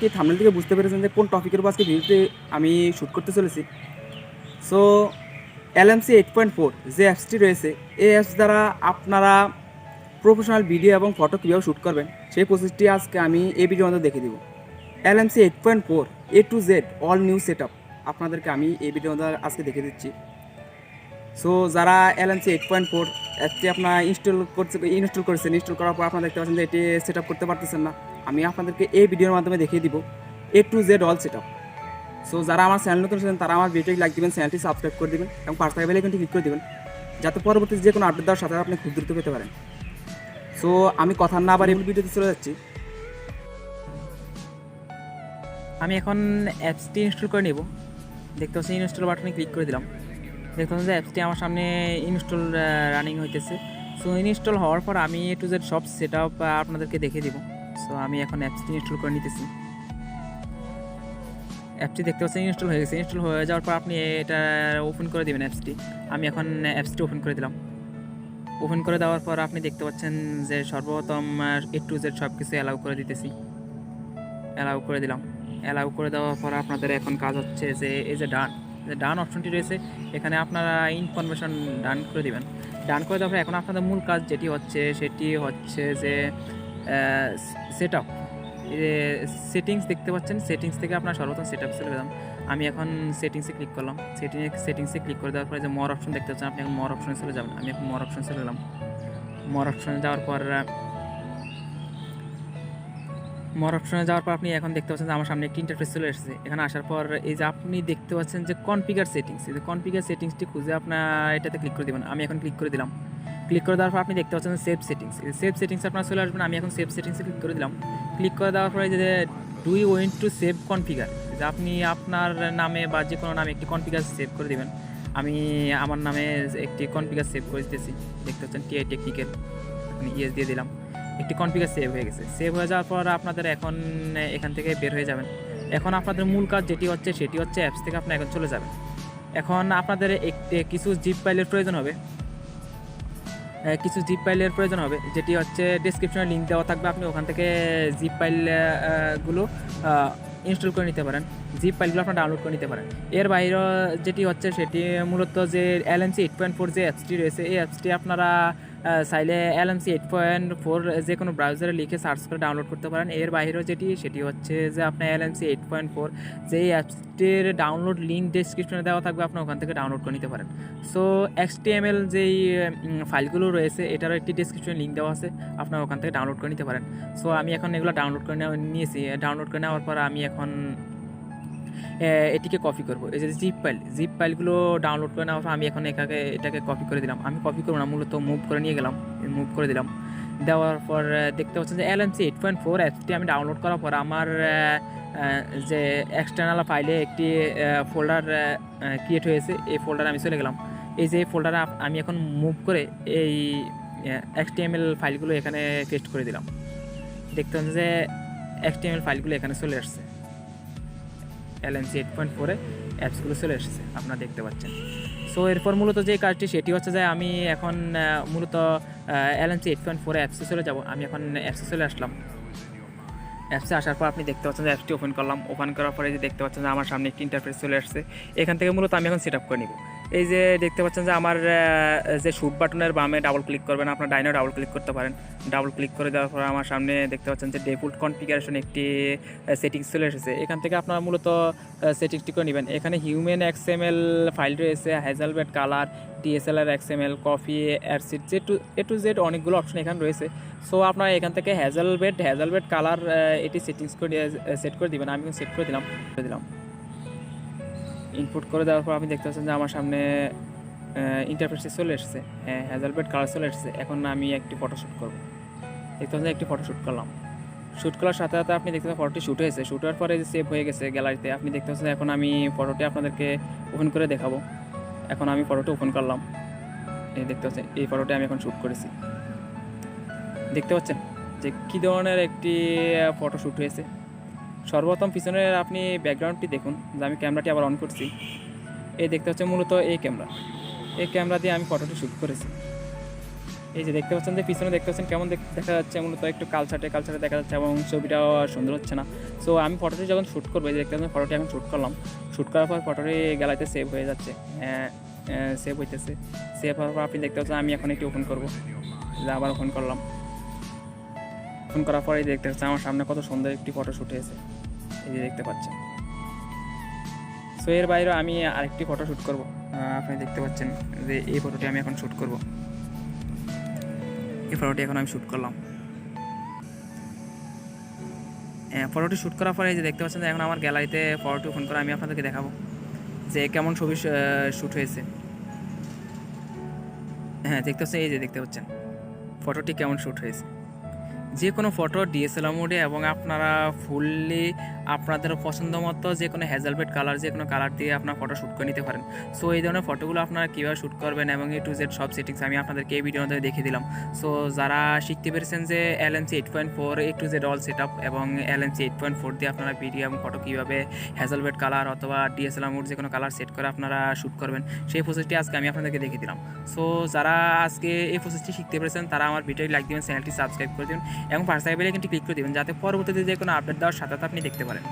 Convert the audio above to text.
কি থাম্বনেল থেকে বুঝতে পেরেছেন যে কোন টপিকের উপর আজকে ভিডিওতে আমি শ্যুট করতে চলেছি। সো LMC 8.4 যে অ্যাপসটি রয়েছে, এই অ্যাপস দ্বারা আপনারা প্রফেশনাল ভিডিও এবং ফটো কীভাবে শ্যুট করবেন সেই প্রসেসটি আজকে আমি এই ভিডিওর মধ্যে দেখে দিব। LMC 8.4 A to Z all new set up আপনাদেরকে আমি এই ভিডিওর মধ্যে আজকে দেখে দিচ্ছি। সো যারা LMC 8.4 অ্যাপটি আপনারা ইনস্টল করেছেন, ইনস্টল করার পর আপনারা দেখতে পাচ্ছেন যে এটি সেট আপ করতে পারতেছেন না, আমি আপনাদেরকে এই ভিডিওর মাধ্যমে দেখিয়ে দিব A to Z all set up. So যারা আমার চ্যানেল নতুন আছেন তারা আমার ভিডিওটি লাইক দেবেন, চ্যানেলটি সাবস্ক্রাইব করে দেবেন এবং পাশে থাকা বেল আইকনটি ক্লিক করে দেবেন, যাতে পরবর্তী যে কোনো আপডেট দেওয়ার সাথে আপনি খুব দ্রুত পেতে পারেন। সো আমি কথা না বাড়িয়ে ভিডিওতে চলে যাচ্ছি। আমি এখন অ্যাপসটি ইনস্টল করে নেব। দেখতে পাচ্ছি ইনস্টল বাটনে ক্লিক করে দিলাম। দেখতে পাচ্ছেন যে অ্যাপসটি আমার সামনে ইনস্টল রানিং হইতেছে। সো ইনস্টল হওয়ার পর আমি A to Z সব সেট আপ আপনাদেরকে দেখে দেবো। সো আমি এখন অ্যাপসটি ইনস্টল করে নিতেছি। অ্যাপসটি দেখতে পাচ্ছেন ইনস্টল হয়ে গেছে। ইনস্টল হয়ে যাওয়ার পর আপনি এটা ওপেন করে দেবেন অ্যাপসটি। আমি এখন অ্যাপসটি ওপেন করে দিলাম। ওপেন করে দেওয়ার পর আপনি দেখতে পাচ্ছেন যে সর্বপ্রথম A to Z সব কিছু অ্যালাউ করে দিতেছি। অ্যালাউ করে দিলাম। অ্যালাউ করে দেওয়ার পর আপনাদের এখন কাজ হচ্ছে যে এই যে ডান অপশনটি রয়েছে, এখানে আপনারা ইনফরমেশন ডান করে দিবেন। ডান করে দেওয়ার পর এখন আপনাদের মূল কাজ যেটি হচ্ছে সেটি হচ্ছে যে সেট আপ, সেটিংস দেখতে পাচ্ছেন, সেটিংস থেকে আপনার সর্বপ্রথম সেট আপ চলে গেলাম। আমি এখন সেটিংসে ক্লিক করলাম। সেটিংসে ক্লিক করে দেওয়ার পরে যে মোর অপশন দেখতে পাচ্ছেন, আপনি এখন মোর অপশনে চলে যাবেন। আমি এখন মোর অপশনে চলে গেলাম। মোর অপশনে যাওয়ার পর আপনি এখন দেখতে পাচ্ছেন যে আমার সামনে একটি ইন্টারফেস চলে এসেছে। এখানে আসার পর এই যে আপনি দেখতে পাচ্ছেন যে কনফিগার সেটিংস, এই যে কনফিগার সেটিংসটি খুঁজে আপনার এটাতে ক্লিক করে দেবেন। আমি এখন ক্লিক করে দিলাম। ক্লিক করে দেওয়ার পর আপনি দেখতে পাচ্ছেন সেভ সেটিংস, এই সেভ সেটিংস আপনার চলে আসবেন। আমি এখন সেভ সেটিংসে ক্লিক করে দিলাম। ক্লিক করে দেওয়ার পরে যে do you want to save configure, যে আপনি আপনার নামে বা যে কোনো নামে একটি কনফিগার সেভ করে দেবেন। আমি আমার নামে একটি কনফিগার সেভ করে দিতেছি। দেখতে পাচ্ছেন TI টেকনিক্যাল, আমি ইয়েস দিয়ে দিলাম। একটি কনফিগার সেভ হয়ে গেছে। সেভ হয়ে যাওয়ার পর আপনাদের এখন এখান থেকে বের হয়ে যাবেন। এখন আপনাদের মূল কাজ যেটি হচ্ছে সেটি হচ্ছে অ্যাপস থেকে আপনি এখন চলে যাবেন। এখন আপনাদের কিছু জিপ ফাইলের প্রয়োজন হবে, যেটি হচ্ছে ডেসক্রিপশনে লিঙ্ক দেওয়া থাকবে। আপনি ওখান থেকে জিপ ফাইলগুলো ইনস্টল করে নিতে পারেন, জিপ ফাইলগুলো আপনার ডাউনলোড করে নিতে পারেন। এর বাইরে যেটি হচ্ছে সেটি মূলত যে LMC 8.4 যে অ্যাপসটি রয়েছে, এই অ্যাপসটি আপনারা চাইলে LMC 8.4 যে কোনো ব্রাউজারে লিখে সার্চ করে ডাউনলোড করতে পারেন। এর বাইরেও সেটি হচ্ছে যে আপনার LMC 8.4 যে অ্যাপসটির ডাউনলোড লিঙ্ক ডেসক্রিপশনে দেওয়া থাকবে, আপনি ওখান থেকে ডাউনলোড করে নিতে পারেন। সো XML যেই ফাইলগুলো রয়েছে এটারও একটি ডেসক্রিপশনে লিঙ্ক দেওয়া আছে, আপনারা ওখান থেকে ডাউনলোড করে নিতে পারেন। সো আমি এখন এগুলো ডাউনলোড করে নিয়েছি। ডাউনলোড করে নেওয়ার পর আমি এখন এটিকে কপি করব। এই যে জিপ ফাইলগুলো ডাউনলোড করে নেওয়ার পর আমি এখন এটাকে কপি করে দিলাম। আমি কপি করব না, মূলত মুভ করে নিয়ে গেলাম, মুভ করে দিলাম। দেওয়ার পর দেখতে পাচ্ছেন যে LMC 8.4 অ্যাপসটি আমি ডাউনলোড করার পর আমার যে এক্সটার্নাল ফাইলে একটি ফোল্ডার ক্রিয়েট হয়েছে। এই ফোল্ডারে আমি চলে গেলাম। এই যে ফোল্ডারে আমি এখন মুভ করে এই HTML ফাইলগুলো এখানে পেস্ট করে দিলাম। দেখতে পাচ্ছেন যে HTML ফাইলগুলো এখানে চলে আসছে। LMC 8.4 অ্যাপসগুলো চলে এসেছে, আপনারা দেখতে পাচ্ছেন। সো এরপর মূলত যে কাজটি সেটি হচ্ছে যে আমি এখন মূলত LMC 8.4 অ্যাপসে চলে যাব। আমি এখন অ্যাপসে চলে আসলাম। অ্যাপসে আসার পর আপনি দেখতে পাচ্ছেন যে অ্যাপসটি ওপেন করলাম। ওপেন করার পরে যে দেখতে পাচ্ছেন যে আমার সামনে একটি ইন্টারফেস চলে আসছে। এখান থেকে মূলত আমি এখন সেট আপ করে নিব। এই যে দেখতে পাচ্ছেন যে আমার যে শুট বাটনের বামে ডাবল ক্লিক করবেন, আপনার ডাইনে ডাবল ক্লিক করতে পারেন। ডাবল ক্লিক করে দেওয়ার পর আমার সামনে দেখতে পাচ্ছেন যে ডিফল্ট কনফিগারেশন একটি সেটিংস চলে এসেছে। এখান থেকে আপনারা মূলত সেটিংসটি করে নেবেন। এখানে হিউম্যান XML ফাইল রয়েছে, Hasselblad colour, DSLR XML, coffee, অ্যারসিড, A to Z অনেকগুলো অপশন এখানে রয়েছে। সো আপনারা এখান থেকে হ্যাজেলবেড কালার এটি সেটিংস করে সেট করে দেবেন। আমি সেট করে দিলাম। ইনপুট করে দেওয়ার পর আপনি দেখতে পাচ্ছেন যে আমার সামনে ইন্টারফেসে চলে এসেছে, হ্যাজেলবেড কালার চলে এসেছে। এখন আমি একটি ফটোশ্যুট করব। দেখতে পাচ্ছেন একটি ফটোশ্যুট করলাম। শ্যুট করার সাথে সাথে আপনি দেখতে পাচ্ছেন ফটোটি শ্যুট হয়েছে। শ্যুট হওয়ার পরে যে সেভ হয়ে গেছে গ্যালারিতে। আপনি দেখতে পাচ্ছেন এখন আমি ফটোটি আপনাদেরকে ওপেন করে দেখাবো। এখন আমি ফটোটি ওপেন করলাম। এই দেখতে পাচ্ছেন এই ফটোটি আমি এখন শ্যুট করেছি। দেখতে পাচ্ছেন যে কী ধরনের একটি ফটো শ্যুট হয়েছে। সর্বপ্রথম পিছনের আপনি ব্যাকগ্রাউন্ডটি দেখুন, যে আমি ক্যামেরাটি আবার অন করছি। এই দেখতে হচ্ছে মূলত এই ক্যামেরা দিয়ে আমি ফটোটি শ্যুট করেছি। এই যে দেখতে পাচ্ছেন যে পিছনে দেখতে পাচ্ছেন কেমন দেখা যাচ্ছে, মূলত একটু কালচারে দেখা যাচ্ছে এবং ছবিটাও সুন্দর হচ্ছে না। সো আমি ফটোটি যখন শ্যুট করবো, এই যে দেখতে পাচ্ছেন ফটোটি এখন শ্যুট করলাম, শ্যুট করার পর ফটোটি গ্যালারিতে সেভ হয়ে যাচ্ছে, সেভ হইতেছে। সেভ হওয়ার পর আপনি দেখতে পাচ্ছেন আমি এখন একটু ওপেন করবো, আবার ওপেন করলাম। ওপেন করার পরে দেখতে পাচ্ছেন আমার সামনে কত সুন্দর একটি ফটো শ্যুট হয়েছে, এই যে দেখতে পাচ্ছেন। সো এর বাইরেও আমি আরেকটি ফটো শ্যুট করবো, আপনি দেখতে পাচ্ছেন যে এই ফটোটি আমি এখন শ্যুট করবো। এই ফটোটি এখন আমি শ্যুট করলাম। ফটোটি শ্যুট করার পরে যে দেখতে পাচ্ছেন যে এখন আমার গ্যালারিতে ফটোটি ওপেন করে আমি আপনাদেরকে দেখাবো যে কেমন ছবি শ্যুট হয়েছে। হ্যাঁ দেখতে পাচ্ছেন, এই যে দেখতে পাচ্ছেন ফটোটি কেমন শ্যুট হয়েছে। যে কোনো ফটো ডিএসএলআর মোডে এবং আপনারা ফুললি আপনাদের পছন্দ মতো যে কোনো হ্যাজেলবেড কালার, যে কোনো কালার দিয়ে আপনার ফটো শ্যুট করে নিতে পারেন। সো এই ধরনের ফটোগুলো আপনারা কীভাবে শ্যুট করবেন এবং A to Z সব সেটিংস আমি আপনাদেরকে এই ভিডিওতে দেখিয়ে দিলাম। সো যারা শিখতে পেরেছেন যে LMC 8.4 A to Z all set up এবং LMC 8.4 দিয়ে আপনারা ভিডিও এবং ফটো কীভাবে হ্যাজেলবেড কালার অথবা ডিএসএলআর মোড যে কোনো কালার সেট করে আপনারা শ্যুট করবেন, সেই প্রসেসটি আজকে আমি আপনাদেরকে দেখিয়ে দিলাম। সো যারা আজকে এই প্রসেসটি শিখতে পেরেছেন তারা আমার ভিডিওটি লাইক দেবেন, চ্যানেলটি সাবস্ক্রাইব করে দেবেন এবং পাশে বেল আইকনটি ক্লিক করে দেবেন যাতে পরবর্তীতে যে কোনো আপডেট দেওয়ার সাথে আপনি দেখতে পারেন।